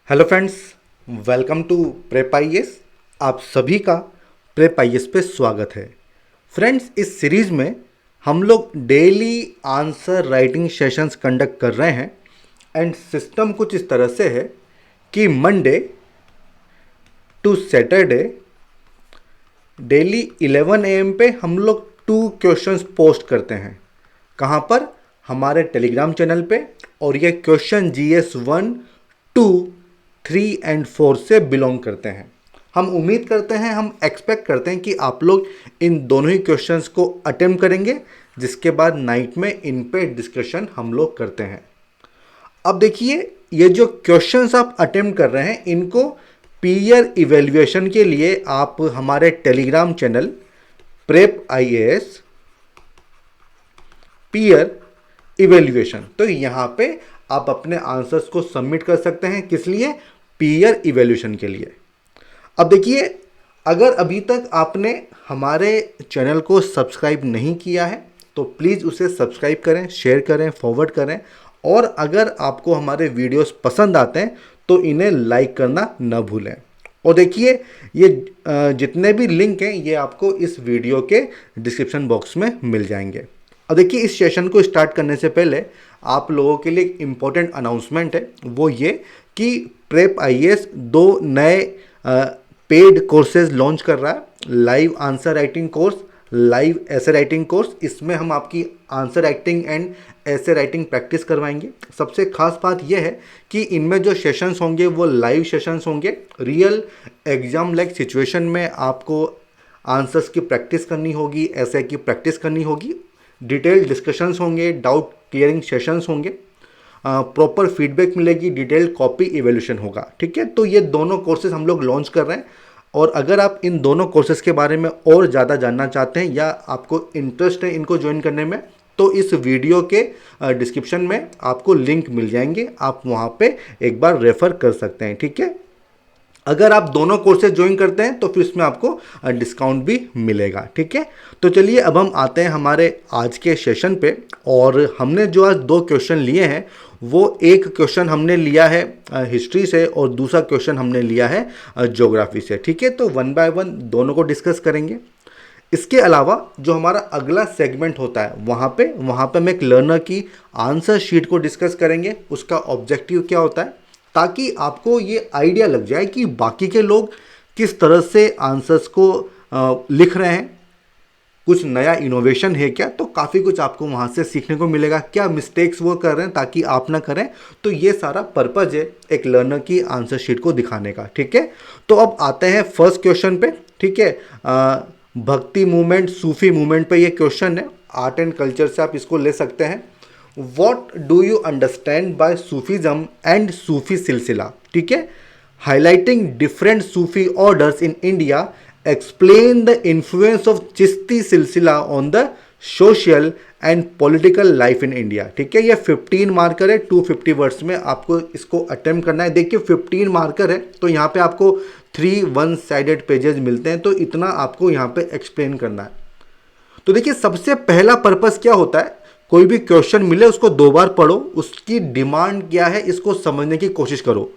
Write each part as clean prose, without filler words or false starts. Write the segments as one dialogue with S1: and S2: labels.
S1: Hello friends, welcome to prep IAS. आप सभी का प्रेप आईएएस पे स्वागत है। फ्रेंड्स, इस सीरीज में हम लोग daily answer writing sessions conduct कर रहे हैं एंड सिस्टम कुछ इस तरह से है कि Monday to Saturday daily 11 AM पे हम लोग 2 क्वेश्चंस पोस्ट करते हैं। कहाँ पर? हमारे टेलीग्राम चैनल पे। और ये क्वेश्चन GS 1, 2, 3 एंड 4 से बिलोंग करते हैं। हम उम्मीद करते हैं, हम एक्सपेक्ट करते हैं कि आप लोग इन दोनों ही क्वेश्चंस को अटेम्प्ट करेंगे, जिसके बाद नाइट में इन पे डिस्कशन हम लोग करते हैं। अब देखिए, ये जो क्वेश्चंस आप अटेम्प्ट कर रहे हैं, इनको पीयर इवेल्युएशन के लिए आप हमारे Telegram channel prep IAS peer evaluation, तो यहाँ पे आप अपने आंसर्स को सबमिट कर सकते हैं। किस लिए? पीयर इवेल्युएशन के लिए। अब देखिए, अगर अभी तक आपने हमारे चैनल को सब्सक्राइब नहीं किया है तो प्लीज़ उसे सब्सक्राइब करें, शेयर करें, फॉरवर्ड करें। और अगर आपको हमारे वीडियोस पसंद आते हैं तो इन्हें लाइक करना न भूलें। और देखिए, ये जितने भी लिंक हैं ये आपको इस वीडियो के डिस्क्रिप्शन बॉक्स में मिल जाएंगे। अब देखिए, इस सेशन को स्टार्ट करने से पहले आप लोगों के लिए एक इम्पॉर्टेंट अनाउंसमेंट है, वो ये कि प्रेप आईएएस 2 नए पेड कोर्सेज लॉन्च कर रहा है। Live answer writing course, live ऐसे राइटिंग कोर्स। इसमें हम आपकी आंसर राइटिंग एंड ऐसे राइटिंग प्रैक्टिस करवाएंगे। सबसे खास बात यह है कि इनमें जो सेशंस होंगे वो लाइव सेशंस होंगे। रियल एग्जाम लाइक सिचुएशन में आपको आंसर्स की प्रैक्टिस करनी होगी, ऐसे की प्रैक्टिस करनी होगी। डिटेल डिस्कशंस होंगे, डाउट क्लियरिंग सेशंस होंगे, प्रॉपर फीडबैक मिलेगी, डिटेल कॉपी इवैल्यूएशन होगा। ठीक है, तो ये दोनों कोर्सेज हम लोग लॉन्च कर रहे हैं। और अगर आप इन दोनों कोर्सेज के बारे में और ज़्यादा जानना चाहते हैं या आपको इंटरेस्ट है इनको ज्वाइन करने में, तो इस वीडियो के डिस्क्रिप्शन में आपको लिंक मिल जाएंगे, आप वहाँ पे एक बार रेफ़र कर सकते हैं। ठीक है, अगर आप दोनों कोर्सेज ज्वाइन करते हैं तो फिर इसमें आपको डिस्काउंट भी मिलेगा। ठीक है, तो चलिए अब हम आते हैं हमारे आज के सेशन पे। और हमने जो आज 2 क्वेश्चन लिए हैं, वो एक क्वेश्चन हमने लिया है हिस्ट्री से और दूसरा क्वेश्चन हमने लिया है ज्योग्राफी से। ठीक है, तो 1 बाय 1 दोनों को डिस्कस करेंगे। इसके अलावा जो हमारा अगला सेगमेंट होता है, वहाँ पे हम एक लर्नर की आंसर शीट को डिस्कस करेंगे। उसका ऑब्जेक्टिव क्या होता है, ताकि आपको ये आइडिया लग जाए कि बाकी के लोग किस तरह से आंसर्स को लिख रहे हैं, कुछ नया इनोवेशन है क्या, तो काफ़ी कुछ आपको वहाँ से सीखने को मिलेगा। क्या मिस्टेक्स वो कर रहे हैं ताकि आप ना करें, तो ये सारा पर्पज़ है एक लर्नर की आंसर शीट को दिखाने का। ठीक है, तो अब आते हैं फर्स्ट क्वेश्चन पे। ठीक है, भक्ति मूवमेंट, सूफी मूवमेंट पे ये क्वेश्चन है। आर्ट एंड कल्चर से आप इसको ले सकते हैं। What do you understand by Sufism and Sufi सिलसिला? ठीक है, highlighting different Sufi orders in India, explain the influence of Chishti सिलसिला on the social and political life in India। ठीक है, ये 15 मार्कर है, 250 वर्ड्स में आपको इसको अटेम्प्ट करना है। देखिए 15 मार्कर है तो यहाँ पे आपको 3 वन साइडेड पेजेस मिलते हैं, तो इतना आपको यहाँ पे एक्सप्लेन करना है। तो देखिए, सबसे पहला पर्पस क्या होता है, कोई भी क्वेश्चन मिले उसको 2 बार पढ़ो, उसकी डिमांड क्या है इसको समझने की कोशिश करो।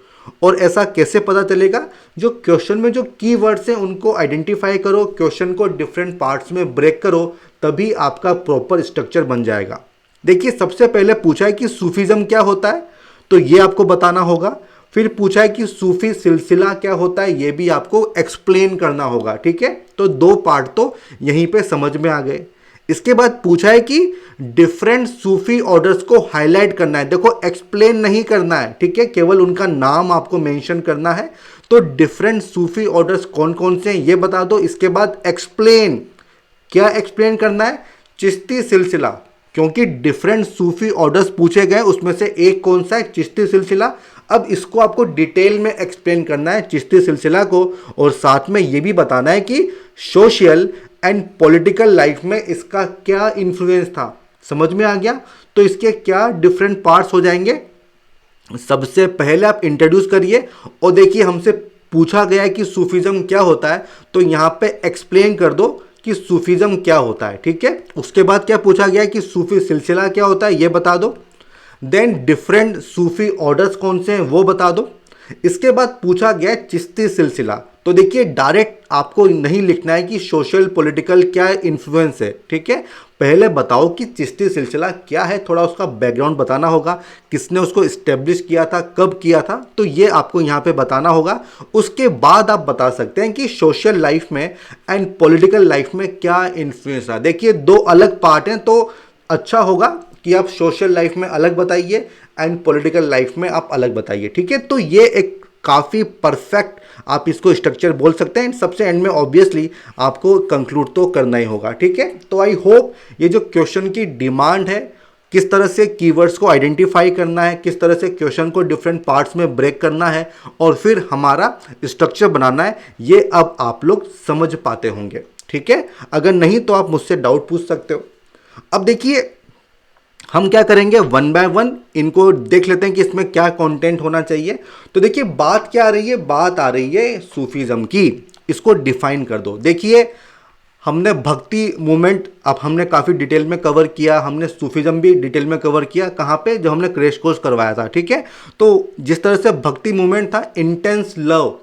S1: और ऐसा कैसे पता चलेगा, जो क्वेश्चन में जो कीवर्ड्स हैं उनको आइडेंटिफाई करो, क्वेश्चन को डिफरेंट पार्ट्स में ब्रेक करो, तभी आपका प्रॉपर स्ट्रक्चर बन जाएगा। देखिए, सबसे पहले पूछा है कि सूफीज़म क्या होता है, तो ये आपको बताना होगा। फिर पूछा है कि सूफी सिलसिला क्या होता है, ये भी आपको एक्सप्लेन करना होगा। ठीक है, तो 2 पार्ट तो यहीं पे समझ में आ गए। इसके बाद पूछा है कि डिफरेंट सूफी ऑर्डर्स को हाईलाइट करना है। देखो, एक्सप्लेन नहीं करना है, ठीक है, केवल उनका नाम आपको मेंशन करना है। तो डिफरेंट सूफी ऑर्डर्स कौन कौन से हैं ये बता दो। इसके बाद एक्सप्लेन, क्या एक्सप्लेन करना है, चिश्ती सिलसिला, क्योंकि डिफरेंट सूफी ऑर्डर्स पूछे गए, उसमें से एक कौन सा है, चिश्ती सिलसिला। अब इसको आपको डिटेल में एक्सप्लेन करना है चिश्ती सिलसिला को, और साथ में ये भी बताना है कि सोशल एंड पॉलिटिकल लाइफ में इसका क्या इन्फ्लुएंस था। समझ में आ गया, तो इसके क्या डिफरेंट पार्ट्स हो जाएंगे। सबसे पहले आप इंट्रोड्यूस करिए, और देखिए हमसे पूछा गया है कि सूफीज़म क्या होता है, तो यहाँ पे एक्सप्लेन कर दो कि सूफीज़म क्या होता है। ठीक है, उसके बाद क्या पूछा गया है कि सूफी सिलसिला क्या होता है, ये बता दो। देन डिफरेंट सूफी ऑर्डर्स कौन से हैं वो बता दो। इसके बाद पूछा गया है चिश्ती सिलसिला। तो देखिए डायरेक्ट आपको नहीं लिखना है कि सोशल पॉलिटिकल क्या इन्फ्लुएंस है, ठीक है। पहले बताओ कि चिश्ती सिलसिला क्या है, थोड़ा उसका बैकग्राउंड बताना होगा, किसने उसको इस्टेब्लिश किया था, कब किया था, तो ये आपको यहाँ पे बताना होगा। उसके बाद आप बता सकते हैं कि सोशल लाइफ में एंड पॉलिटिकल लाइफ में क्या इन्फ्लुएंस रहा। देखिए दो अलग पार्ट हैं, तो अच्छा होगा कि आप सोशल लाइफ में अलग बताइए एंड पॉलिटिकल लाइफ में आप अलग बताइए, ठीक है। तो ये एक काफ़ी परफेक्ट आप इसको स्ट्रक्चर बोल सकते हैं। सबसे एंड में ऑब्वियसली आपको कंक्लूड तो करना ही होगा, ठीक है। तो आई होप ये जो क्वेश्चन की डिमांड है, किस तरह से कीवर्ड्स को आइडेंटिफाई करना है, किस तरह से क्वेश्चन को डिफरेंट पार्ट्स में ब्रेक करना है और फिर हमारा स्ट्रक्चर बनाना है, ये अब आप लोग समझ पाते होंगे, ठीक है। अगर नहीं तो आप मुझसे डाउट पूछ सकते हो। अब देखिए हम क्या करेंगे, वन बाय वन इनको देख लेते हैं कि इसमें क्या कंटेंट होना चाहिए। तो देखिए बात क्या आ रही है, बात आ रही है सूफीज़म की। इसको डिफाइन कर दो। देखिए हमने भक्ति मूवमेंट अब हमने काफ़ी डिटेल में कवर किया, हमने सूफीज़म भी डिटेल में कवर किया। कहाँ पे, जब हमने क्रैश कोर्स करवाया था, ठीक है। तो जिस तरह से भक्ति मूवमेंट था, इंटेंस लव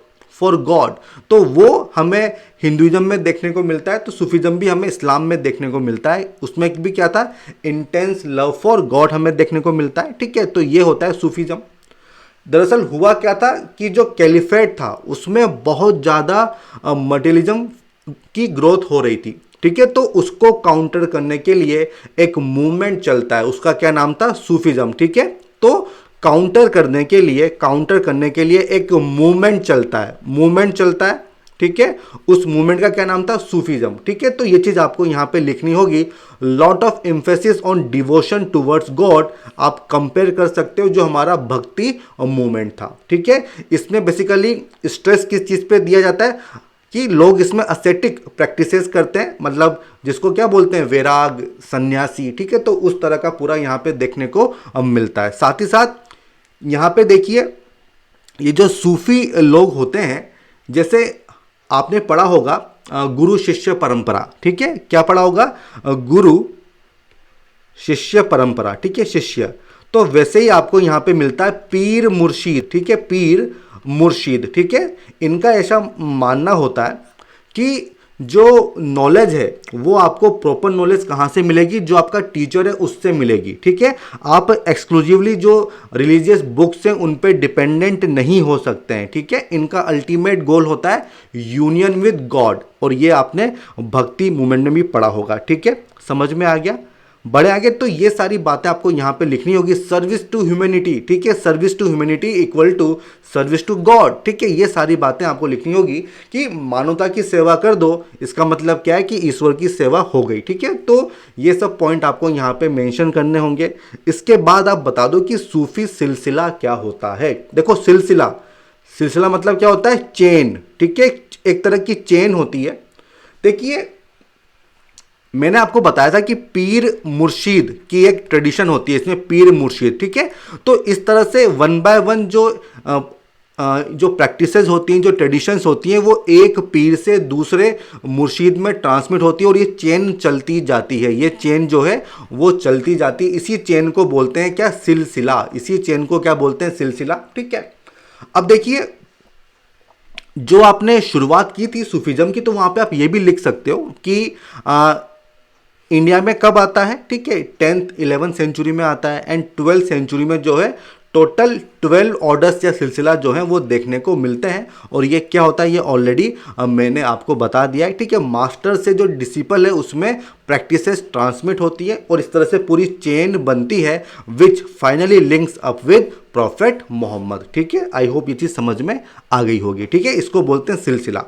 S1: फॉर गॉड, तो वो हमें हिंदुइज्म में देखने को मिलता है, तो सूफीज़म भी हमें इस्लाम में देखने को मिलता है। उसमें भी क्या था, इंटेंस लव फॉर गॉड हमें देखने को मिलता है, ठीक है। तो ये होता है सूफीज़म। दरअसल हुआ क्या था कि जो कैलिफेट था उसमें बहुत ज़्यादा मटेरियलिज्म की ग्रोथ हो रही थी, ठीक है। तो उसको काउंटर करने के लिए एक मूवमेंट चलता है, उसका क्या नाम था, सूफीज़म, ठीक है। तो काउंटर करने के लिए एक मूवमेंट चलता है, ठीक है। उस मूवमेंट का क्या नाम था, सूफीज़म, ठीक है। तो ये चीज़ आपको यहाँ पे लिखनी होगी। Lot of emphasis on devotion towards God आप कंपेयर कर सकते हो जो हमारा भक्ति मूवमेंट था, ठीक है। इसमें बेसिकली स्ट्रेस किस चीज़ पे दिया जाता है कि लोग इसमें असेटिक प्रैक्टिसेस करते हैं, मतलब जिसको क्या बोलते हैं, वैराग, सन्यासी, ठीक है। तो उस तरह का पूरा यहाँ पे देखने को मिलता है। साथ ही साथ यहाँ पे देखिए ये जो सूफी लोग होते हैं, जैसे आपने पढ़ा होगा गुरु शिष्य परंपरा, ठीक है। क्या पढ़ा होगा, गुरु शिष्य परंपरा, ठीक है, शिष्य। तो वैसे ही आपको यहाँ पे मिलता है पीर मुर्शीद, ठीक है, पीर मुर्शीद, ठीक है। इनका ऐसा मानना होता है कि जो नॉलेज है वो आपको प्रॉपर नॉलेज कहाँ से मिलेगी, जो आपका टीचर है उससे मिलेगी, ठीक है। आप एक्सक्लूसिवली जो रिलीजियस बुक्स हैं उन पे डिपेंडेंट नहीं हो सकते हैं, ठीक है। इनका अल्टीमेट गोल होता है यूनियन विद गॉड, और ये आपने भक्ति मूवमेंट में भी पढ़ा होगा, ठीक है। समझ में आ गया, बड़े आगे। तो ये सारी बातें आपको यहाँ पे लिखनी होगी। सर्विस टू ह्यूमैनिटी, ठीक है, service to humanity equal to service to God, ठीक है। ये सारी बातें आपको लिखनी होगी कि मानवता की सेवा कर दो, इसका मतलब क्या है कि ईश्वर की सेवा हो गई, ठीक है। तो ये सब पॉइंट आपको यहाँ पे मेंशन करने होंगे। इसके बाद आप बता दो कि सूफी सिलसिला क्या होता है। देखो सिलसिला मतलब क्या होता है, चेन, ठीक है, एक तरह की चेन होती है। देखिए मैंने आपको बताया था कि पीर मुर्शीद की एक ट्रेडिशन होती है, इसमें पीर मुर्शीद, ठीक है। तो इस तरह से वन बाय वन जो प्रैक्टिसेस होती हैं, जो ट्रेडिशंस होती हैं, वो एक पीर से दूसरे मुर्शीद में ट्रांसमिट होती है और ये चेन चलती जाती है। ये चेन जो है वो चलती जाती है। इसी चेन को बोलते हैं क्या, सिलसिला। इसी चेन को क्या बोलते हैं, सिलसिला, ठीक है। अब देखिए जो आपने शुरुआत की थी सूफीज़म की, तो वहाँ पे आप ये भी लिख सकते हो कि इंडिया में कब आता है, ठीक है, 10th 11th सेंचुरी में आता है एंड 12th सेंचुरी में जो है टोटल 12 ऑर्डर्स या सिलसिला जो हैं वो देखने को मिलते हैं। और ये क्या होता है, ये ऑलरेडी मैंने आपको बता दिया है, ठीक है। मास्टर से जो डिसिपल है उसमें प्रैक्टिसेस ट्रांसमिट होती है और इस तरह से पूरी चेन बनती है which finally links up with prophet Mohammad, ठीक है। आई होप ये चीज़ समझ में आ गई होगी, ठीक है। इसको बोलते हैं सिलसिला।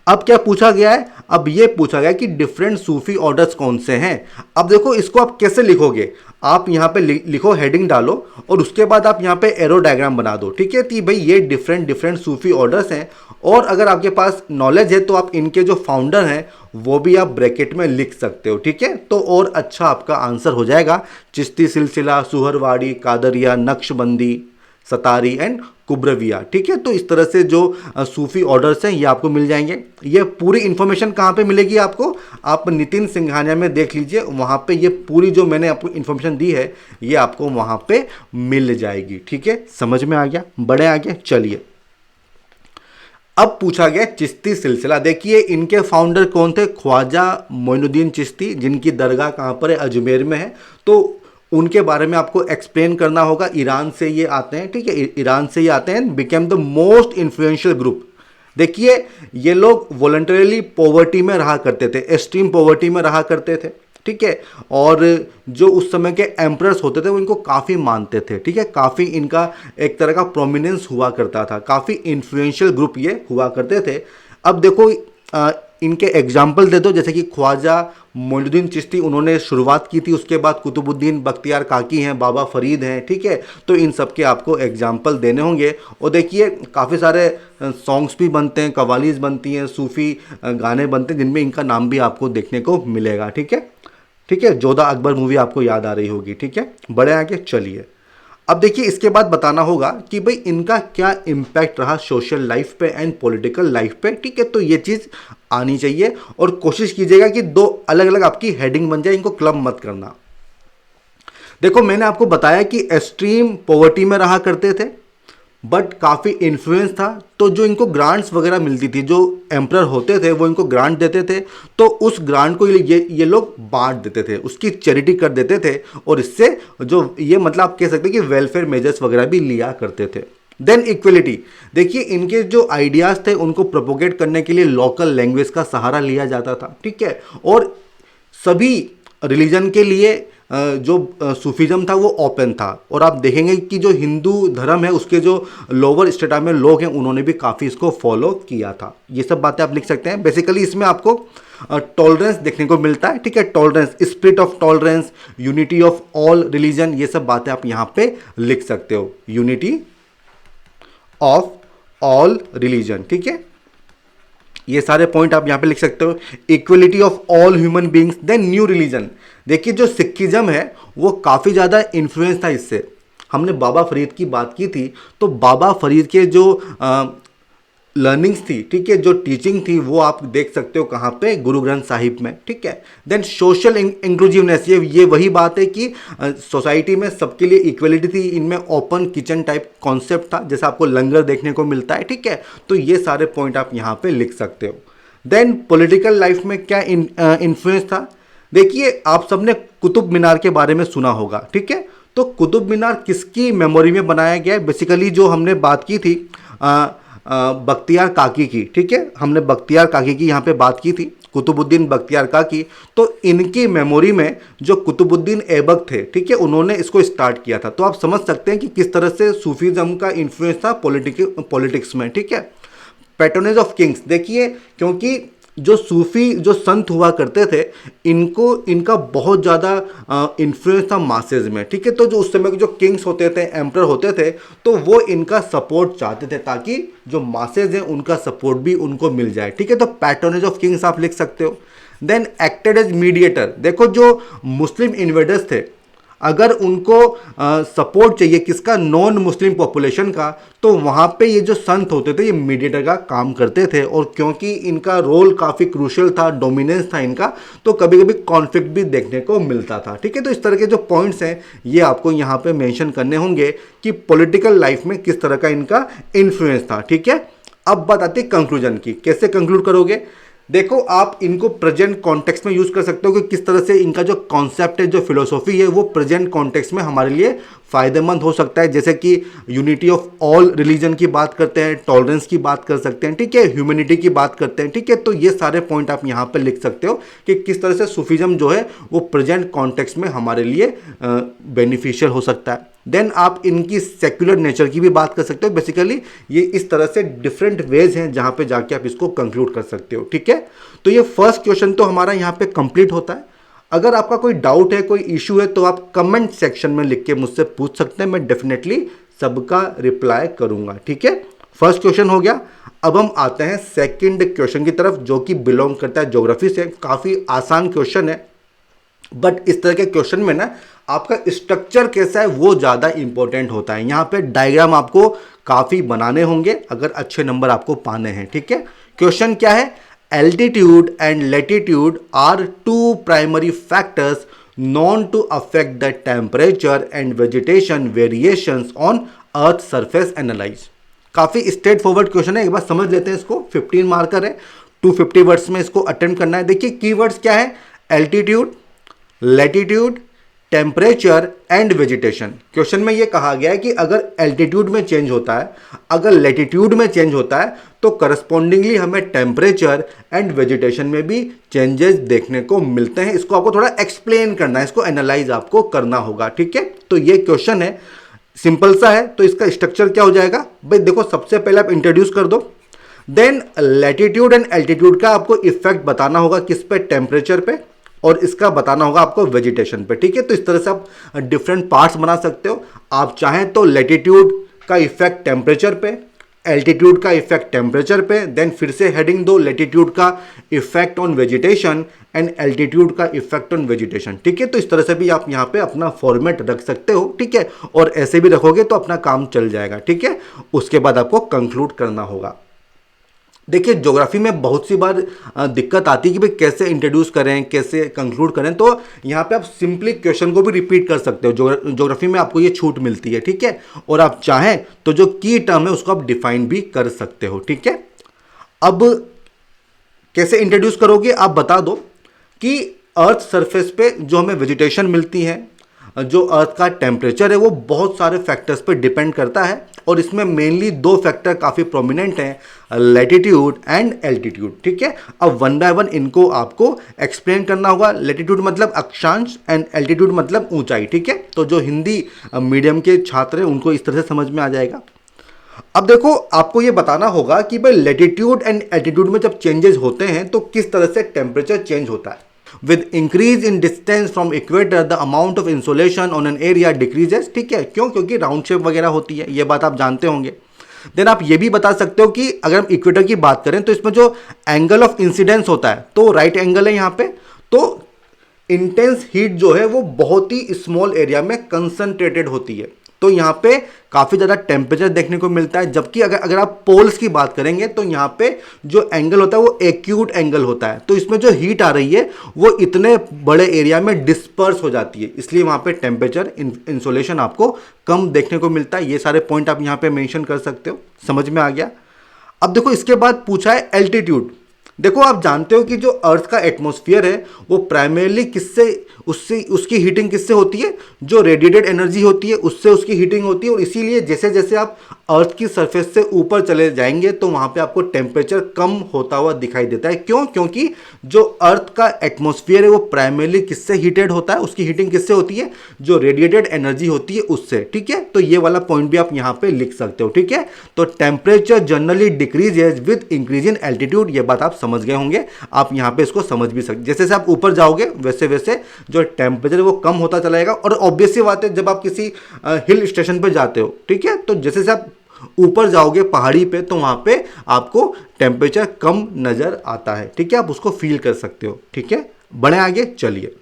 S1: अब क्या पूछा गया है, अब ये पूछा गया कि डिफरेंट सूफी ऑर्डर्स कौन से हैं। अब देखो इसको आप कैसे लिखोगे, आप यहाँ पे लिखो, हेडिंग डालो और उसके बाद आप यहाँ पे एरो डायग्राम बना दो, ठीक है। कि भाई ये डिफरेंट सूफी ऑर्डर्स हैं, और अगर आपके पास नॉलेज है तो आप इनके जो फाउंडर हैं वो भी आप ब्रैकेट में लिख सकते हो, ठीक है। तो और अच्छा आपका आंसर हो जाएगा। चिश्ती सिलसिला, सुहरवाड़ी, कादरिया, नक्शबंदी, सतारी एंड कुब्रविया। ठीक है, तो इस तरह से जो सूफी ऑर्डर्स हैं ये आपको मिल जाएंगे। ये पूरी इन्फॉर्मेशन कहाँ पे मिलेगी आपको, आप नितिन सिंघानिया में देख लीजिए, वहाँ पे ये पूरी जो मैंने आपको इन्फॉर्मेशन दी है ये आपको वहाँ पे मिल जाएगी। ठीक है, समझ में आ गया, बड़े आगे चलिए। अब पूछा गया चिश्ती सिलसिला। देखिए इनके फाउंडर कौन थे, ख्वाजा मोइनुद्दीन चिश्ती, जिनकी दरगाह कहाँ पर है, अजमेर में है। तो उनके बारे में आपको एक्सप्लेन करना होगा। ईरान से ये आते हैं, ठीक है, ईरान से ये आते हैं, became the most influential group. देखिए ये लोग वॉलंटरीली पॉवर्टी में रहा करते थे, एक्सट्रीम पॉवर्टी में रहा करते थे। ठीक है, और जो उस समय के एम्परर्स होते थे वो इनको काफ़ी मानते थे। ठीक है, काफ़ी इनका एक तरह का प्रोमिनेंस हुआ करता था, काफ़ी इन्फ्लुएंशियल ग्रुप ये हुआ करते थे। अब देखो इनके एग्जाम्पल दे दो, जैसे कि ख्वाजा मोइनुद्दीन चिश्ती उन्होंने शुरुआत की थी, उसके बाद कुतुबुद्दीन बख्तियार काकी हैं, बाबा फरीद हैं। ठीक है, तो इन सब के आपको एग्जाम्पल देने होंगे। और देखिए काफ़ी सारे सॉन्ग्स भी बनते हैं, कवालीज बनती हैं, सूफ़ी गाने बनते हैं, जिनमें इनका नाम भी आपको देखने को मिलेगा। ठीक है, ठीक है, जोधा अकबर मूवी आपको याद आ रही होगी। ठीक है, बड़े आगे चलिए। अब देखिए इसके बाद बताना होगा कि भाई इनका क्या इम्पैक्ट रहा सोशल लाइफ पे एंड पॉलिटिकल लाइफ पे। ठीक है, तो ये चीज़ आनी चाहिए और कोशिश कीजिएगा कि दो अलग अलग आपकी हेडिंग बन जाए, इनको क्लब मत करना। देखो मैंने आपको बताया कि एक्सट्रीम पॉवर्टी में रहा करते थे, बट काफ़ी इन्फ्लुएंस था। तो जो इनको ग्रांट्स वगैरह मिलती थी, जो एम्परर होते थे वो इनको ग्रांट देते थे, तो उस ग्रांट को ये लोग बांट देते थे, उसकी चैरिटी कर देते थे, और इससे जो ये मतलब आप कह सकते हैं कि वेलफेयर मेजर्स वगैरह भी लिया करते थे। Then equality. देखिए इनके जो आइडियाज़ थे उनको प्रोपोगेट करने के लिए लोकल लैंग्वेज का सहारा लिया जाता था। ठीक है, और सभी रिलीजन के लिए जो सूफीज़म था वो ओपन था। और आप देखेंगे कि जो हिंदू धर्म है उसके जो लोअर स्टेटा में लोग हैं उन्होंने भी काफ़ी इसको फॉलो किया था। ये सब बातें आप लिख सकते हैं। बेसिकली इसमें आपको टॉलरेंस देखने को मिलता है। ठीक है, tolerance, spirit of tolerance, unity of all religion, ये सब बातें आप यहाँ पे लिख सकते हो। यूनिटी ऑफ ऑल रिलीजन, ठीक है, ये सारे पॉइंट आप यहाँ पे लिख सकते हो। Equality of all human beings. Then new religion. देखिए जो सिखिज्म है वो काफ़ी ज़्यादा इन्फ्लुएंस था इससे। हमने बाबा फरीद की बात की थी, तो बाबा फरीद के जो लर्निंग्स थी, ठीक है, जो टीचिंग थी, वो आप देख सकते हो कहाँ पे, गुरु ग्रंथ साहिब में। ठीक है, देन सोशल इंक्लूसिवनेस। ये वही बात है कि सोसाइटी में सबके लिए इक्वलिटी थी। इनमें ओपन किचन टाइप कॉन्सेप्ट था, जैसा आपको लंगर देखने को मिलता है। ठीक है, तो ये सारे पॉइंट आप यहाँ पे लिख सकते हो। देन पॉलिटिकल लाइफ में क्या इन्फ्लुएंस था। देखिए आप सबने कुतुब मीनार के बारे में सुना होगा। ठीक है, तो कुतुब मीनार किसकी मेमोरी में बनाया गया है। बेसिकली जो हमने बात की थी बख्तियार काकी की। ठीक है, हमने बख्तियार काकी की यहाँ पे बात की थी, कुतुबुद्दीन बख्तियार काकी। तो इनकी मेमोरी में जो कुतुबुद्दीन ऐबक थे, ठीक है, उन्होंने इसको स्टार्ट किया था। तो आप समझ सकते हैं कि किस तरह से सूफीज़म का इन्फ्लुएंस था पॉलिटिक्स में। ठीक है, पैट्रोनेज ऑफ किंग्स। देखिए क्योंकि जो सूफी जो संत हुआ करते थे इनका बहुत ज़्यादा इन्फ्लुएंस था मासेज में। ठीक है, तो जो उस समय के जो किंग्स होते थे, एम्परर होते थे, तो वो इनका सपोर्ट चाहते थे ताकि जो मासेज हैं उनका सपोर्ट भी उनको मिल जाए। ठीक है, तो पैट्रोनेज ऑफ किंग्स आप लिख सकते हो। Then acted as mediator. देखो जो मुस्लिम इन्वेडर्स थे, अगर उनको सपोर्ट चाहिए किसका, नॉन मुस्लिम पॉपुलेशन का, तो वहाँ पे ये जो संत होते थे ये मीडिएटर का काम करते थे। और क्योंकि इनका रोल काफ़ी क्रूशियल था, डोमिनेंस था इनका, तो कभी कभी कॉन्फ्लिक्ट भी देखने को मिलता था। ठीक है, तो इस तरह के जो पॉइंट्स हैं ये आपको यहाँ पे मेंशन करने होंगे कि पॉलिटिकल लाइफ में किस तरह का इनका इन्फ्लुएंस था। ठीक है, अब बात आती है कंक्लूजन की, कैसे कंक्लूड करोगे। देखो आप इनको प्रेजेंट कॉन्टेक्स्ट में यूज कर सकते हो कि किस तरह से इनका जो कॉन्सेप्ट है, जो फिलोसॉफी है, वो प्रेजेंट कॉन्टेक्स्ट में हमारे लिए फायदेमंद हो सकता है। जैसे कि यूनिटी ऑफ ऑल रिलीजन की बात करते हैं, टॉलरेंस की बात कर सकते हैं, ठीक है, ह्यूमैनिटी की बात करते हैं। ठीक है, तो ये सारे पॉइंट आप यहाँ पर लिख सकते हो कि किस तरह से सूफीज़म जो है वो प्रेजेंट कॉन्टेक्स्ट में हमारे लिए बेनिफिशियल हो सकता है। देन आप इनकी सेक्युलर नेचर की भी बात कर सकते हो। बेसिकली ये इस तरह से डिफरेंट वेज हैं जहाँ पे जाके आप इसको कंक्लूड कर सकते हो। ठीक है, तो ये फर्स्ट क्वेश्चन तो हमारा यहाँ पे कंप्लीट होता है। अगर आपका कोई डाउट है, कोई इशू है, तो आप कमेंट सेक्शन में लिख के मुझसे पूछ सकते हैं, मैं डेफिनेटली सबका रिप्लाई करूंगा। ठीक है, फर्स्ट क्वेश्चन हो गया। अब हम आते हैं सेकंड क्वेश्चन की तरफ, जो कि बिलोंग करता है ज्योग्राफी से। काफ़ी आसान क्वेश्चन है, बट इस तरह के क्वेश्चन में ना आपका स्ट्रक्चर कैसा है वो ज़्यादा इंपॉर्टेंट होता है। यहाँ पे डायग्राम आपको काफ़ी बनाने होंगे अगर अच्छे नंबर आपको पाने हैं, ठीक है। क्वेश्चन क्या है, altitude and latitude are two primary factors known to affect the temperature and vegetation variations on earth surface analyze। काफी स्ट्रेट फॉरवर्ड क्वेश्चन है, एक बार समझ लेते हैं इसको। 15 मार्कर है, 250 वर्ड्स में इसको अटेम्प्ट करना है। देखिए कीवर्ड्स क्या है, altitude, latitude, temperature and vegetation. Question में ये कहा गया है कि अगर एल्टीट्यूड में चेंज होता है, अगर लैटिट्यूड में चेंज होता है, तो करस्पॉन्डिंगली हमें टेम्परेचर एंड वेजिटेशन में भी चेंजेस देखने को मिलते हैं। इसको आपको थोड़ा एक्सप्लेन करना है, इसको एनालाइज आपको करना होगा, ठीक है। तो ये क्वेश्चन है, सिंपल सा है। तो इसका स्ट्रक्चर क्या हो जाएगा भाई, देखो सबसे पहले आप इंट्रोड्यूस कर दो, देन लैटिट्यूड एंड एल्टीट्यूड का आपको इफेक्ट बताना होगा किस पे, टेम्परेचर पे, और इसका बताना होगा आपको वेजिटेशन पे, ठीक है। तो इस तरह से आप डिफरेंट पार्ट्स बना सकते हो। आप चाहें तो लैटिट्यूड का इफेक्ट टेम्परेचर पे, एल्टीट्यूड का इफेक्ट टेम्परेचर पे, देन फिर से हेडिंग दो लैटिट्यूड का effect on vegetation and altitude का इफेक्ट ऑन वेजिटेशन, ठीक है। तो इस तरह से भी आप यहाँ पे अपना फॉर्मेट रख सकते हो, ठीक है। और ऐसे भी रखोगे तो अपना काम चल जाएगा, ठीक है। उसके बाद आपको कंक्लूड करना होगा। देखिए ज्योग्राफी में बहुत सी बार दिक्कत आती है कि भाई कैसे इंट्रोड्यूस करें, कैसे कंक्लूड करें। तो यहाँ पे आप सिंपली क्वेश्चन को भी रिपीट कर सकते हो, ज्योग्राफी में आपको ये छूट मिलती है, ठीक है। और आप चाहें तो जो की टर्म है उसको आप डिफाइन भी कर सकते हो, ठीक है। अब कैसे इंट्रोड्यूस करोगे, आप बता दो कि अर्थ सरफेस पे जो हमें वेजिटेशन मिलती है, जो अर्थ का टेम्परेचर है, वो बहुत सारे फैक्टर्स पे डिपेंड करता है। और इसमें मेनली दो फैक्टर काफ़ी प्रोमिनेंट हैं, लैटिट्यूड एंड एल्टीट्यूड, ठीक है। अब वन बाय वन इनको आपको एक्सप्लेन करना होगा। लैटिट्यूड मतलब अक्षांश एंड एल्टीट्यूड मतलब ऊंचाई, ठीक है। तो जो हिंदी मीडियम के छात्र हैं उनको इस तरह से समझ में आ जाएगा। अब देखो आपको ये बताना होगा कि भाई लैटिट्यूड एंड एल्टीट्यूड में जब चेंजेस होते हैं तो किस तरह से टेम्परेचर चेंज होता है। With increase in distance from equator, the amount of insolation on an area decreases, ठीक है। क्यों, क्योंकि राउंड शेप वगैरह होती है, ये बात आप जानते होंगे। देन आप ये भी बता सकते हो कि अगर हम इक्वेटर की बात करें तो इसमें जो एंगल ऑफ इंसिडेंस होता है तो राइट एंगल है यहाँ पे। तो इंटेंस हीट जो है वो बहुत ही स्मॉल एरिया में कंसंट्रेटेड होती है, तो यहाँ पे काफ़ी ज़्यादा टेम्परेचर देखने को मिलता है। जबकि अगर आप पोल्स की बात करेंगे तो यहाँ पे जो एंगल होता है वो एक्यूट एंगल होता है। तो इसमें जो हीट आ रही है वो इतने बड़े एरिया में डिस्पर्स हो जाती है, इसलिए वहाँ पे टेम्परेचर इंसोलेशन आपको कम देखने को मिलता है। ये सारे पॉइंट आप यहाँ पे मेंशन कर सकते हो, समझ में आ गया। अब देखो इसके बाद पूछा है एल्टीट्यूड। देखो आप जानते हो कि जो अर्थ का एटमॉस्फेयर है वो प्राइमरीली किससे, उसकी हीटिंग किससे होती है, जो रेडिएटेड एनर्जी होती है उससे उसकी हीटिंग होती है। और इसीलिए जैसे जैसे आप अर्थ की सरफेस से ऊपर चले जाएंगे तो वहाँ पे आपको टेम्परेचर कम होता हुआ दिखाई देता है। क्यों, क्योंकि जो अर्थ का एटमॉस्फेयर है वो प्राइमरीली किससे हीटेड होता है, उसकी हीटिंग किससे होती है, जो रेडिएटेड एनर्जी होती है उससे, ठीक है। तो ये वाला पॉइंट भी आप यहाँ पे लिख सकते हो, ठीक है। तो temperature generally decreases with increase in altitude, ये बात आप समझ गए होंगे। आप यहाँ पे इसको समझ भी सकते, जैसे जैसे आप ऊपर जाओगे वैसे वैसे जो टेम्परेचर है वो कम होता चला जाएगा। और ऑब्वियस सी बात है, जब आप किसी हिल स्टेशन पे जाते हो, ठीक है, तो जैसे जैसे आप ऊपर जाओगे पहाड़ी पे तो वहां पे आपको टेम्परेचर कम नजर आता है, ठीक है। आप उसको फील कर सकते हो, ठीक है। बढ़े आगे, चलिए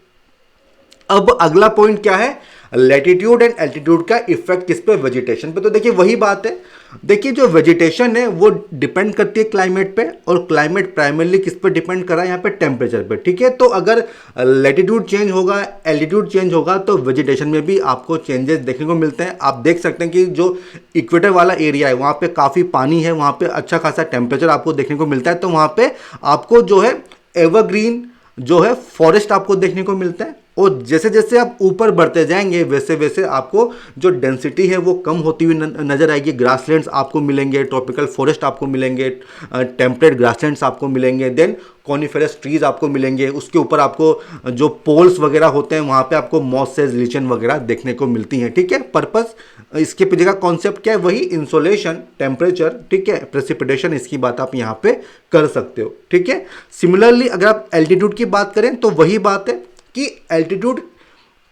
S1: अब अगला पॉइंट क्या है, लैटिट्यूड एंड एल्टीट्यूड का इफेक्ट किस पे, वेजिटेशन पे। तो देखिए वही बात है, देखिए जो वेजिटेशन है वो डिपेंड करती है क्लाइमेट पे, और क्लाइमेट प्राइमरली किस पे डिपेंड कर रहा है, यहाँ पे टेम्परेचर पे, ठीक है। तो अगर लैटिट्यूड चेंज होगा, एल्टीट्यूड चेंज होगा तो वेजिटेशन में भी आपको चेंजेस देखने को मिलते हैं। आप देख सकते हैं कि जो इक्वेटर वाला एरिया है वहाँ पे काफ़ी पानी है, वहाँ पे अच्छा खासा टेम्परेचर आपको देखने को मिलता है। तो वहाँ पे आपको जो है एवरग्रीन जो है फॉरेस्ट आपको देखने को मिलता है। और जैसे जैसे आप ऊपर बढ़ते जाएंगे वैसे वैसे आपको जो डेंसिटी है वो कम होती हुई नजर आएगी। ग्रासलैंड्स आपको मिलेंगे, ट्रॉपिकल फॉरेस्ट आपको मिलेंगे, टेम्परेट ग्रासलैंड्स आपको मिलेंगे, देन कॉनिफेरस ट्रीज आपको मिलेंगे। उसके ऊपर आपको जो पोल्स वगैरह होते हैं वहाँ पे आपको मॉसेज, लीचन वगैरह देखने को मिलती हैं, ठीक है। पर्पस इसके पीछे का कॉन्सेप्ट क्या है, वही इंसोलेशन, टेम्परेचर, ठीक है, प्रेसिपिटेशन, इसकी बात आप यहाँ पे कर सकते हो, ठीक है। सिमिलरली अगर आप एल्टीट्यूड की बात करें तो वही बात है कि एल्टीट्यूड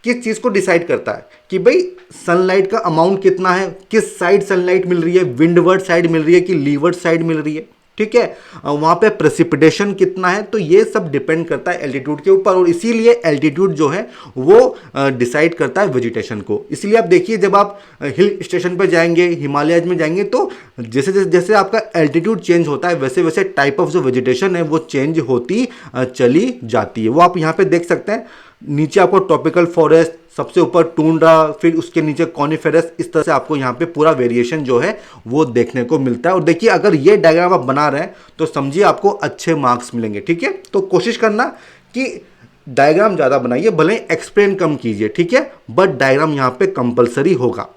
S1: किस चीज़ को डिसाइड करता है कि भाई सनलाइट का अमाउंट कितना है, किस साइड सनलाइट मिल रही है, विंडवर्ड साइड मिल रही है कि लीवर्ड साइड मिल रही है, ठीक है, वहाँ पे प्रेसिपिटेशन कितना है, तो ये सब डिपेंड करता है एल्टीट्यूड के ऊपर, और इसीलिए एल्टीट्यूड जो है वो डिसाइड करता है वेजिटेशन को। इसलिए आप देखिए जब आप हिल स्टेशन पर जाएंगे, हिमालयज में जाएंगे, तो जैसे जैसे जैसे आपका एल्टीट्यूड चेंज होता है वैसे वैसे टाइप ऑफ जो वेजिटेशन है वो चेंज होती चली जाती है। वो आप यहाँ पे देख सकते हैं, नीचे आपको ट्रॉपिकल फॉरेस्ट, सबसे ऊपर टूंड्रा, फिर उसके नीचे कॉनिफेरस, इस तरह से आपको यहाँ पे पूरा वेरिएशन जो है वो देखने को मिलता है। और देखिए अगर ये डायग्राम आप बना रहे हैं तो समझिए आपको अच्छे मार्क्स मिलेंगे। ठीक है, तो कोशिश करना कि डायग्राम ज़्यादा बनाइए, भले एक्सप्लेन कम कीजिए, ठीक है, बट डायग्राम यहाँ पे कंपलसरी होगा।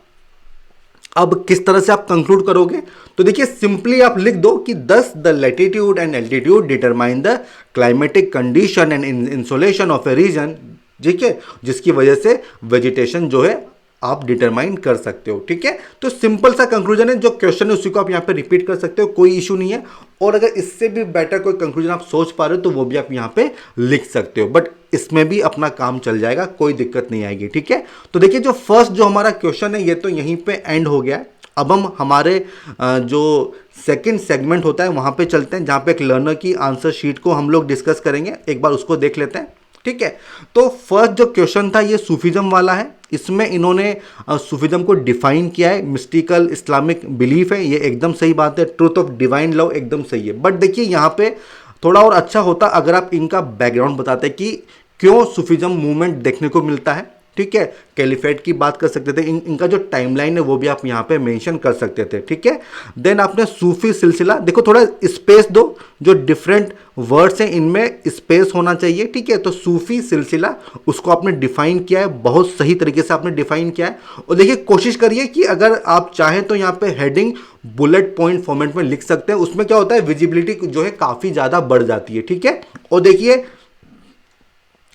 S1: अब किस तरह से आप कंक्लूड करोगे, तो देखिए सिंपली आप लिख दो कि thus the latitude and altitude determine the climatic condition and insolation of a region, ठीक है, जिसकी वजह से वेजिटेशन जो है आप डिटरमाइन कर सकते हो। ठीक है, तो सिंपल सा कंक्लूजन है, जो क्वेश्चन है उसी को आप यहाँ पे रिपीट कर सकते हो, कोई इशू नहीं है। और अगर इससे भी बेटर कोई कंक्लूजन आप सोच पा रहे हो तो वो भी आप यहाँ पे लिख सकते हो, बट इसमें भी अपना काम चल जाएगा, कोई दिक्कत नहीं आएगी। ठीक है, तो देखिए जो फर्स्ट जो हमारा क्वेश्चन है ये तो यहीं पे एंड हो गया है। अब हम हमारे जो सेकंड सेगमेंट होता है वहाँ पे चलते हैं, जहाँ पे एक लर्नर की आंसर शीट को हम लोग डिस्कस करेंगे, एक बार उसको देख लेते हैं। ठीक है, तो फर्स्ट जो क्वेश्चन था ये सूफिज्म वाला है। इसमें इन्होंने सूफिज्म को डिफाइन किया है, मिस्टिकल इस्लामिक बिलीफ है, ये एकदम सही बात है, ट्रूथ ऑफ डिवाइन लव एकदम सही है। बट देखिए यहाँ पे थोड़ा और अच्छा होता अगर आप इनका बैकग्राउंड बताते कि क्यों सूफिज्म मूवमेंट देखने को मिलता है। ठीक है, कैलिफेट की बात कर सकते थे, इनका जो टाइमलाइन है वो भी आप यहाँ पे मेंशन कर सकते थे। ठीक है, देन आपने सूफी सिलसिला, देखो थोड़ा स्पेस दो, जो डिफरेंट वर्ड्स हैं इनमें स्पेस होना चाहिए। ठीक है, तो सूफी सिलसिला उसको आपने डिफाइन किया है, बहुत सही तरीके से आपने डिफाइन किया है। और देखिए कोशिश करिए कि अगर आप चाहें तो यहाँ पे हेडिंग बुलेट पॉइंट फॉर्मेट में लिख सकते हैं, उसमें क्या होता है विजिबिलिटी जो है काफ़ी ज़्यादा बढ़ जाती है। ठीक है, और देखिए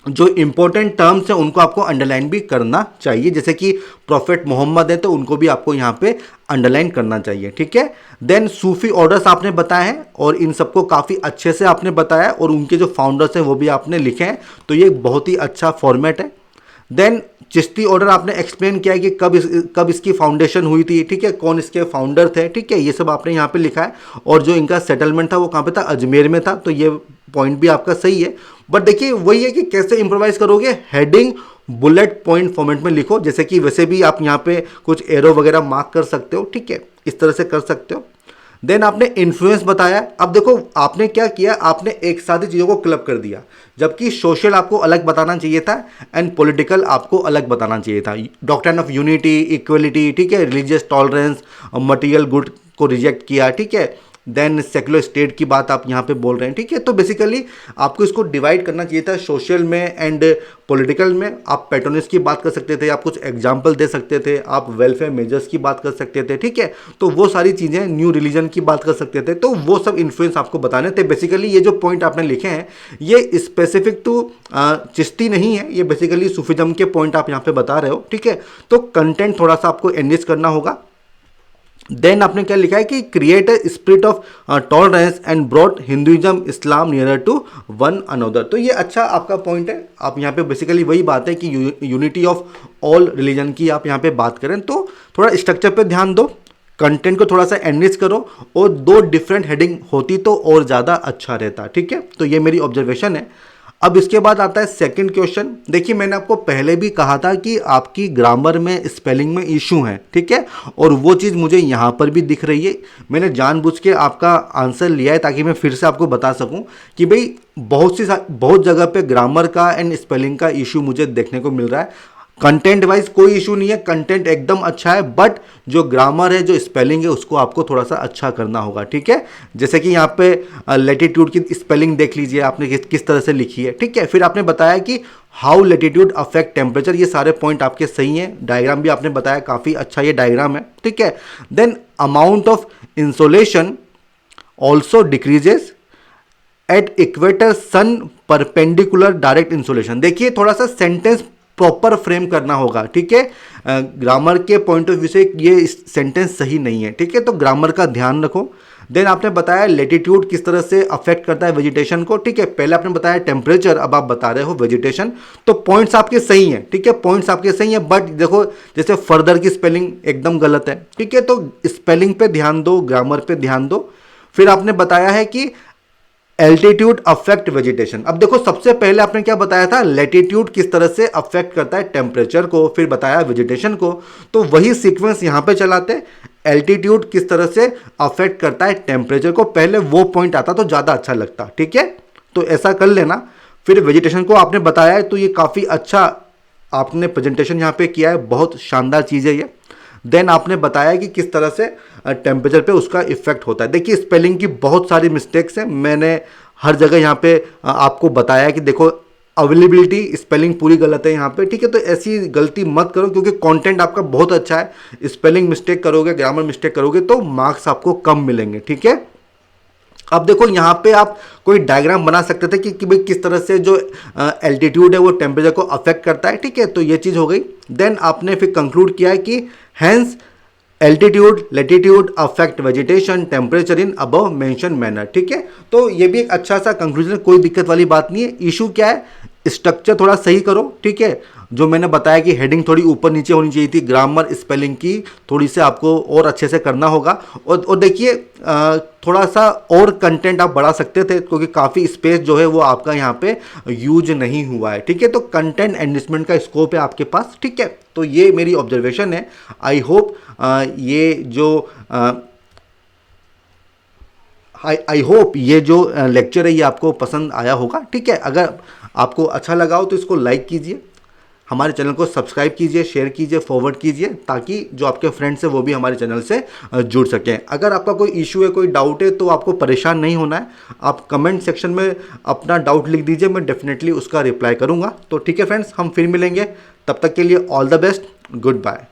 S1: जो इंपॉर्टेंट टर्म्स हैं उनको आपको अंडरलाइन भी करना चाहिए, जैसे कि प्रॉफेट मोहम्मद है तो उनको भी आपको यहाँ पे अंडरलाइन करना चाहिए। ठीक है, देन सूफी ऑर्डर्स आपने बताए हैं और इन सबको काफ़ी अच्छे से आपने बताया, और उनके जो फाउंडर्स हैं वो भी आपने लिखे हैं, तो ये बहुत ही अच्छा फॉर्मेट है। देन चिश्ती ऑर्डर आपने एक्सप्लेन किया है कि कब इसकी फाउंडेशन हुई थी। ठीक है, कौन इसके फाउंडर थे। ठीक है, ये सब आपने यहाँ पे लिखा है, और जो इनका सेटलमेंट था वो कहाँ पे था, अजमेर में था, तो ये पॉइंट भी आपका सही है। बट देखिए वही है कि कैसे इंप्रोवाइज करोगे, हेडिंग बुलेट पॉइंट फॉर्मेट में लिखो, जैसे कि वैसे भी आप यहाँ पे कुछ एरो वगैरह मार्क कर सकते हो। ठीक है, इस तरह से कर सकते हो। देन आपने इन्फ्लुएंस बताया। अब देखो आपने क्या किया, आपने एक साथ ही चीज़ों को क्लब कर दिया, जबकि सोशल आपको अलग बताना चाहिए था एंड पॉलिटिकल आपको अलग बताना चाहिए था। डॉक्ट्रिन ऑफ यूनिटी, इक्वलिटी, ठीक है, रिलीजियस टॉलरेंस, मटेरियल गुड को रिजेक्ट किया। ठीक है, देन सेक्युलर स्टेट की बात आप यहाँ पे बोल रहे हैं। ठीक है, तो बेसिकली आपको इसको डिवाइड करना चाहिए था सोशल में एंड पॉलिटिकल में। आप पैटर्निस की बात कर सकते थे, आप कुछ एग्जाम्पल दे सकते थे, आप वेलफेयर मेजर्स की बात कर सकते थे। ठीक है, तो वो सारी चीज़ें, न्यू रिलीजन की बात कर सकते थे, तो वो सब इन्फ्लुएंस आपको बताने थे। बेसिकली ये जो पॉइंट आपने लिखे हैं ये स्पेसिफिक टू चिश्ती नहीं है, ये बेसिकली सूफिज्म के पॉइंट आप यहाँ पे बता रहे हो। ठीक है, तो कंटेंट थोड़ा सा आपको एनरिच करना होगा। देन आपने क्या लिखा है कि create a spirit of tolerance and brought Hinduism Islam nearer to one another, तो ये अच्छा आपका पॉइंट है। आप यहाँ पे बेसिकली वही बात है कि यूनिटी ऑफ ऑल रिलीजन की आप यहाँ पे बात करें, तो थोड़ा स्ट्रक्चर पे ध्यान दो, कंटेंट को थोड़ा सा एनरिच करो, और दो डिफरेंट हेडिंग होती तो और ज़्यादा अच्छा रहता। ठीक है, तो ये मेरी ऑब्जर्वेशन है। अब इसके बाद आता है सेकंड क्वेश्चन। देखिए मैंने आपको पहले भी कहा था कि आपकी ग्रामर में स्पेलिंग में इशू है। ठीक है, और वो चीज़ मुझे यहाँ पर भी दिख रही है। मैंने जानबूझ के आपका आंसर लिया है ताकि मैं फिर से आपको बता सकूं कि भाई बहुत जगह पे ग्रामर का एंड स्पेलिंग का इशू मुझे देखने को मिल रहा है। कंटेंट वाइज कोई इशू नहीं है, कंटेंट एकदम अच्छा है, बट जो ग्रामर है, जो स्पेलिंग है, उसको आपको थोड़ा सा अच्छा करना होगा। ठीक है, जैसे कि यहाँ पे लेटीट्यूड की स्पेलिंग देख लीजिए आपने किस तरह से लिखी है। ठीक है, फिर आपने बताया कि हाउ लेटीट्यूड अफेक्ट टेम्परेचर, ये सारे पॉइंट आपके सही हैं। डायग्राम भी आपने बताया, काफ़ी अच्छा ये डायग्राम है। ठीक है, then amount of insolation also decreases at equator sun perpendicular direct insolation. देखिए थोड़ा सा सेंटेंस प्रॉपर फ्रेम करना होगा। ठीक है, ग्रामर के पॉइंट ऑफ व्यू से ये सेंटेंस सही नहीं है। ठीक है, तो ग्रामर का ध्यान रखो। देन आपने बताया लेटीट्यूड किस तरह से अफेक्ट करता है वेजिटेशन को। ठीक है, पहले आपने बताया टेम्परेचर, अब आप बता रहे हो वेजिटेशन, तो पॉइंट्स आपके सही हैं। ठीक है, पॉइंट्स आपके सही हैं, बट देखो जैसे फर्दर की स्पेलिंग एकदम गलत है। ठीक है, तो स्पेलिंग पे ध्यान दो, ग्रामर पे ध्यान दो। फिर आपने बताया है कि एल्टीट्यूड अफेक्ट वेजिटेशन। अब देखो सबसे पहले आपने क्या बताया था, लैटिट्यूड किस तरह से अफेक्ट करता है टेम्परेचर को, फिर बताया वेजिटेशन को, तो वही सीक्वेंस यहां पे चलाते, एल्टीट्यूड किस तरह से अफेक्ट करता है टेम्परेचर को, पहले वो पॉइंट आता तो ज़्यादा अच्छा लगता। ठीक है, तो ऐसा कर लेना। फिर वेजिटेशन को आपने बताया है, तो ये काफ़ी अच्छा आपने प्रेजेंटेशन यहाँ पे किया है, बहुत शानदार चीज़ है ये। देन आपने बताया कि किस तरह से टेम्परेचर पे उसका इफेक्ट होता है। देखिए स्पेलिंग की बहुत सारी मिस्टेक्स हैं, मैंने हर जगह यहाँ पे आपको बताया कि देखो अवेलेबिलिटी स्पेलिंग पूरी गलत है यहाँ पे। ठीक है, तो ऐसी गलती मत करो, क्योंकि कंटेंट आपका बहुत अच्छा है। स्पेलिंग मिस्टेक करोगे, ग्रामर मिस्टेक करोगे तो मार्क्स आपको कम मिलेंगे। ठीक है, अब देखो यहाँ पे आप कोई डायग्राम बना सकते थे कि भाई किस तरह से जो एल्टीट्यूड है वो टेम्परेचर को अफेक्ट करता है। ठीक है, तो ये चीज़ हो गई। देन आपने फिर कंक्लूड किया है कि hence altitude latitude affect vegetation temperature in above mention manner. ठीक है, तो ये भी एक अच्छा सा कंक्लूजन, कोई दिक्कत वाली बात नहीं है। इशू क्या है, स्ट्रक्चर थोड़ा सही करो। ठीक है, जो मैंने बताया कि हेडिंग थोड़ी ऊपर नीचे होनी चाहिए थी, ग्रामर स्पेलिंग की थोड़ी से आपको और अच्छे से करना होगा। और देखिए थोड़ा सा और कंटेंट आप बढ़ा सकते थे, क्योंकि काफ़ी स्पेस जो है वो आपका यहाँ पे यूज नहीं हुआ है। ठीक है, तो कंटेंट एनरिचमेंट का स्कोप है आपके पास। ठीक है, तो ये मेरी ऑब्जर्वेशन है। आई होप ये जो आई होप ये जो लेक्चर है ये आपको पसंद आया होगा। ठीक है, अगर आपको अच्छा लगा हो तो इसको लाइक कीजिए, हमारे चैनल को सब्सक्राइब कीजिए, शेयर कीजिए, फॉरवर्ड कीजिए, ताकि जो आपके फ्रेंड्स हैं वो भी हमारे चैनल से जुड़ सकें। अगर आपका कोई इशू है, कोई डाउट है, तो आपको परेशान नहीं होना है। आप कमेंट सेक्शन में अपना डाउट लिख दीजिए, मैं डेफिनेटली उसका रिप्लाई करूंगा। तो ठीक है फ्रेंड्स, हम फिर मिलेंगे, तब तक के लिए all the best, good bye.